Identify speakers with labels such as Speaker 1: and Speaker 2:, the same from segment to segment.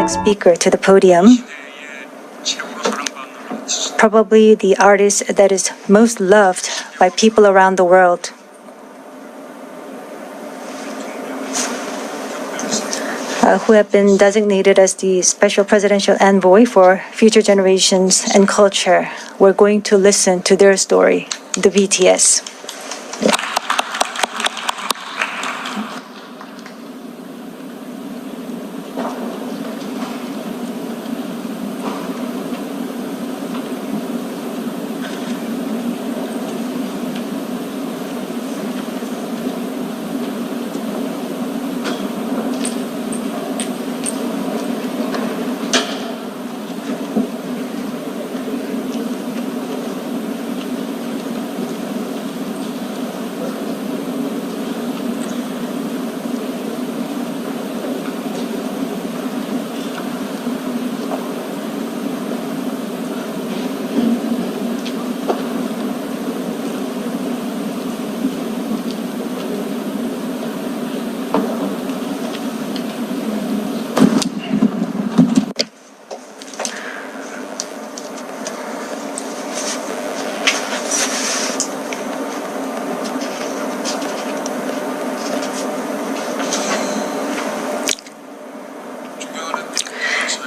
Speaker 1: speaker to the podium, probably the artist that is most loved by people around the world. Who have been designated as the special presidential envoy for future generations and culture. We're going to listen to their story, the BTS.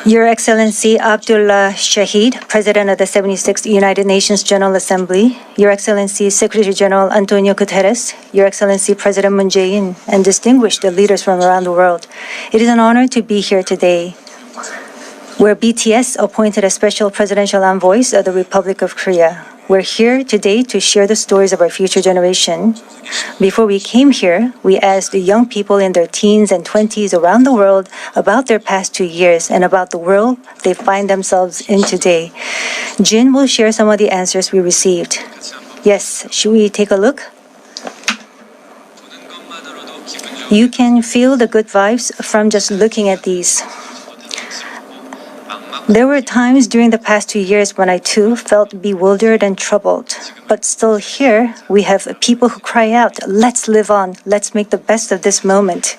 Speaker 1: Your Excellency Abdullah Shahid, President of the 76th United Nations General Assembly, Your Excellency Secretary General Antonio Guterres, Your Excellency President Moon Jae-in, and distinguished leaders from around the world, it is an honor to be here today. We're BTS, appointed as Special Presidential Envoys of the Republic of Korea. We're here today to share the stories of our future generation. Before we came here, we asked the young people in their teens and 20s around the world about their past 2 years and about the world they find themselves in today. Jin will share some of the answers we received. Yes, should we take a look? You can feel the good vibes from just looking at these. There were times during the past 2 years when I too felt bewildered and troubled. But still here, we have people who cry out, let's live on, let's make the best of this moment.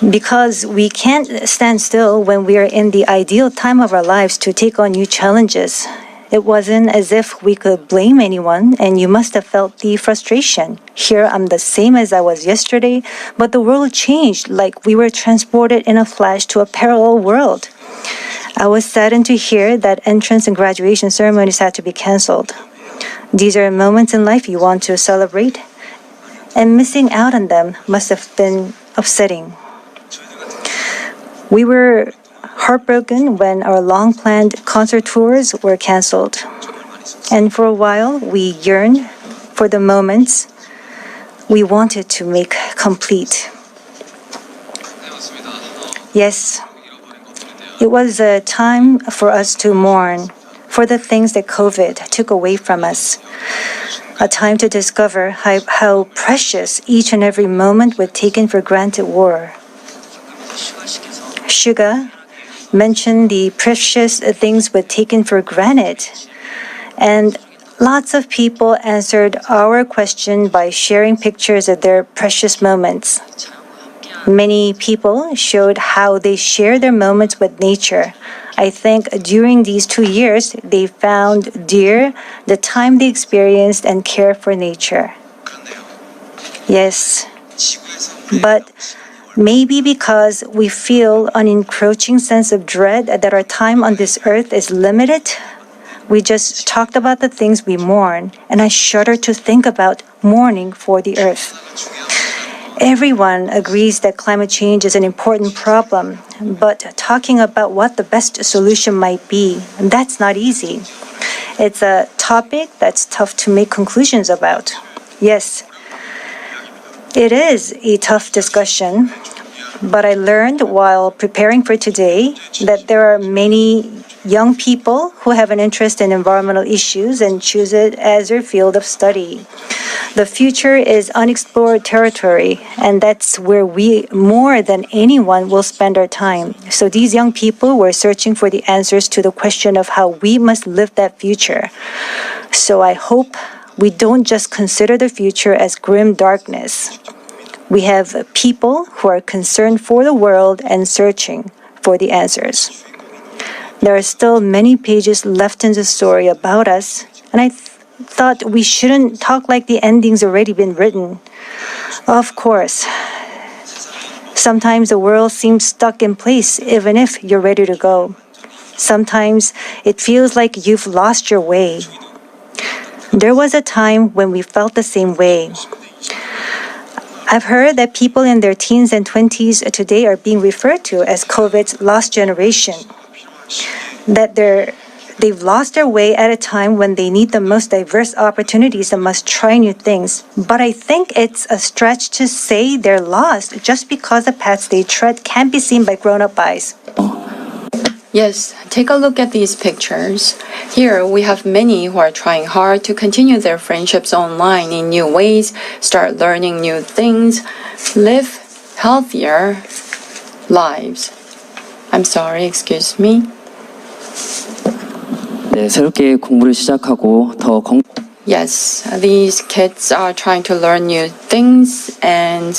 Speaker 1: Because we can't stand still when we are in the ideal time of our lives to take on new challenges. It wasn't as if we could blame anyone, and you must have felt the frustration. Here I'm the same as I was yesterday, but the world changed like we were transported in a flash to a parallel world. I was saddened to hear that entrance and graduation ceremonies had to be canceled. These are moments in life you want to celebrate, and missing out on them must have been upsetting. We were heartbroken when our long-planned concert tours were canceled. And for a while, we yearned for the moments we wanted to make complete. Yes, it was a time for us to mourn for the things that COVID took away from us. A time to discover how precious each and every moment we'd taken for granted were. Suga mentioned the precious things we'd taken for granted. And lots of people answered our question by sharing pictures of their precious moments. Many people showed how they share their moments with nature. I think during these 2 years, they found dear the time they experienced and care for nature. Yes, but maybe because we feel an encroaching sense of dread that our time on this earth is limited, we just talked about the things we mourn, and I shudder to think about mourning for the earth. Everyone agrees that climate change is an important problem, but talking about what the best solution might be, that's not easy. It's a topic that's tough to make conclusions about. Yes, it is a tough discussion, but I learned while preparing for today that there are many young people who have an interest in environmental issues and choose it as their field of study. The future is unexplored territory, and that's where we, more than anyone, will spend our time. So these young people were searching for the answers to the question of how we must live that future. So I hope we don't just consider the future as grim darkness. We have people who are concerned for the world and searching for the answers. There are still many pages left in the story about us, and I thought we shouldn't talk like the ending's already been written. Of course, sometimes the world seems stuck in place even if you're ready to go. Sometimes it feels like you've lost your way. There was a time when we felt the same way. I've heard that people in their teens and 20s today are being referred to as COVID's lost generation. That they've lost their way at a time when they need the most diverse opportunities and must try new things. But I think it's a stretch to say they're lost just because the paths they tread can't be seen by grown-up eyes.
Speaker 2: Yes, take a look at these pictures. Here we have many who are trying hard to continue their friendships online in new ways, start learning new things, live healthier lives. I'm sorry, excuse me.
Speaker 3: 네, 새롭게 공부를 시작하고 더
Speaker 2: Yes, these kids are trying to learn new things and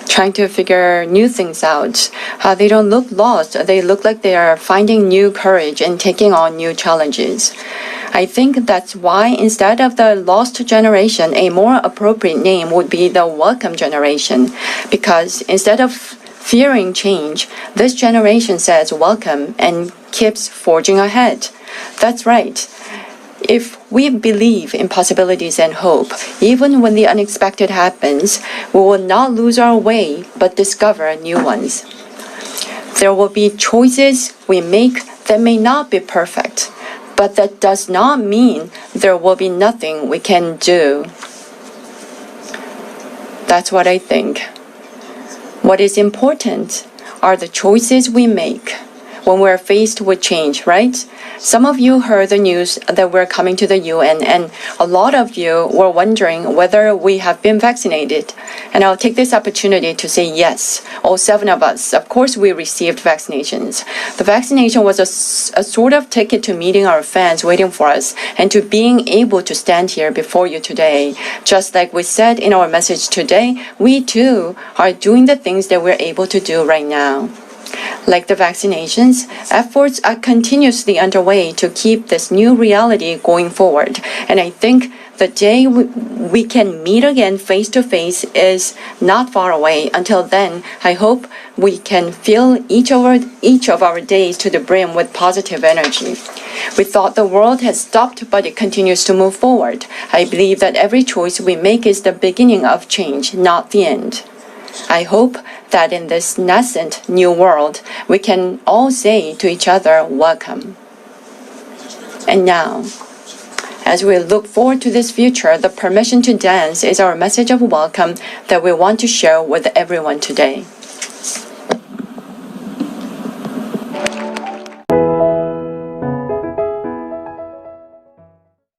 Speaker 2: trying to figure new things out. They don't look lost. They look like they are finding new courage and taking on new challenges. I think that's why instead of the lost generation, a more appropriate name would be the welcome generation. Because instead of fearing change, this generation says welcome and keeps forging ahead. That's right. If we believe in possibilities and hope, even when the unexpected happens, we will not lose our way but discover new ones. There will be choices we make that may not be perfect, but that does not mean there will be nothing we can do. That's what I think. What is important are the choices we make when we're faced with change, right? Some of you heard the news that we're coming to the UN, and a lot of you were wondering whether we have been vaccinated. And I'll take this opportunity to say yes, all 7 of us. Of course, we received vaccinations. The vaccination was a sort of ticket to meeting our fans waiting for us and to being able to stand here before you today. Just like we said in our message today, we too are doing the things that we're able to do right now. Like the vaccinations, efforts are continuously underway to keep this new reality going forward. And I think the day we can meet again face to face is not far away. Until then, I hope we can fill each of our days to the brim with positive energy. We thought the world had stopped, but it continues to move forward. I believe that every choice we make is the beginning of change, not the end. I hope that in this nascent new world, we can all say to each other, welcome. And now, as we look forward to this future, the permission to dance is our message of welcome that we want to share with everyone today.